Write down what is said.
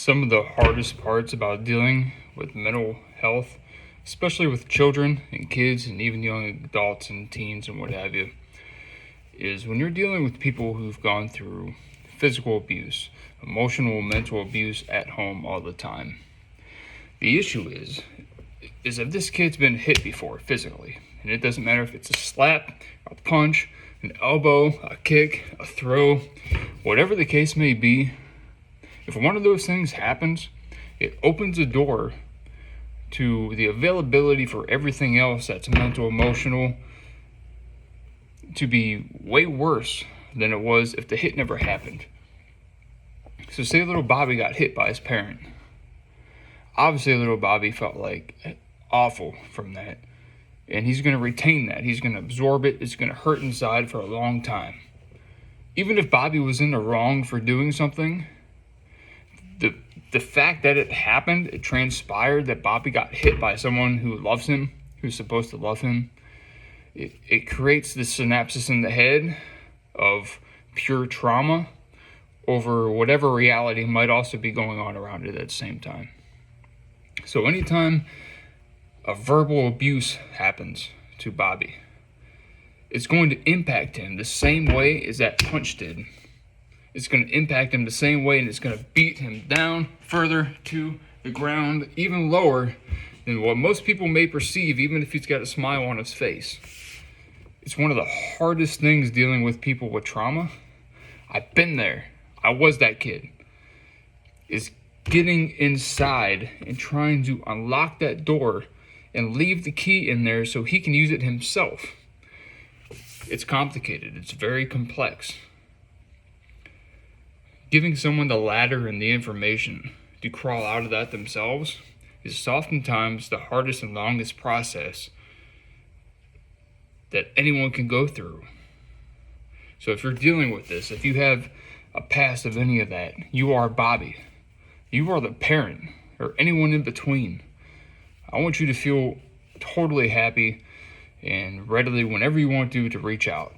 some of the hardest parts about dealing with mental health, especially with children and kids and even young adults and teens and what have you, is when you're dealing with people who've gone through physical abuse, emotional, mental abuse at home all the time. The issue is if this kid's been hit before physically, and it doesn't matter if it's a slap, a punch, an elbow, a kick, a throw, whatever the case may be, if one of those things happens, it opens a door to the availability for everything else that's mental, emotional, to be way worse than it was if the hit never happened. So say little Bobby got hit by his parent. Obviously little Bobby felt like awful from that. And he's going to retain that. He's going to absorb it. It's going to hurt inside for a long time. Even if Bobby was in the wrong for doing something, the fact that it happened, it transpired that Bobby got hit by someone who loves him, who's supposed to love him, it creates this synapses in the head of pure trauma over whatever reality might also be going on around it at the same time. So anytime a verbal abuse happens to Bobby, it's going to impact him the same way as that punch did. It's going to impact him the same way, and it's going to beat him down further to the ground, even lower than what most people may perceive, even if he's got a smile on his face. It's one of the hardest things dealing with people with trauma. I've been there. I was that kid. Is getting inside and trying to unlock that door and leave the key in there so he can use it himself. It's complicated. It's very complex. Giving someone the ladder and the information to crawl out of that themselves is oftentimes the hardest and longest process that anyone can go through. So if you're dealing with this, if you have a past of any of that, you are Bobby. You are the parent or anyone in between. I want you to feel totally happy and readily whenever you want to reach out.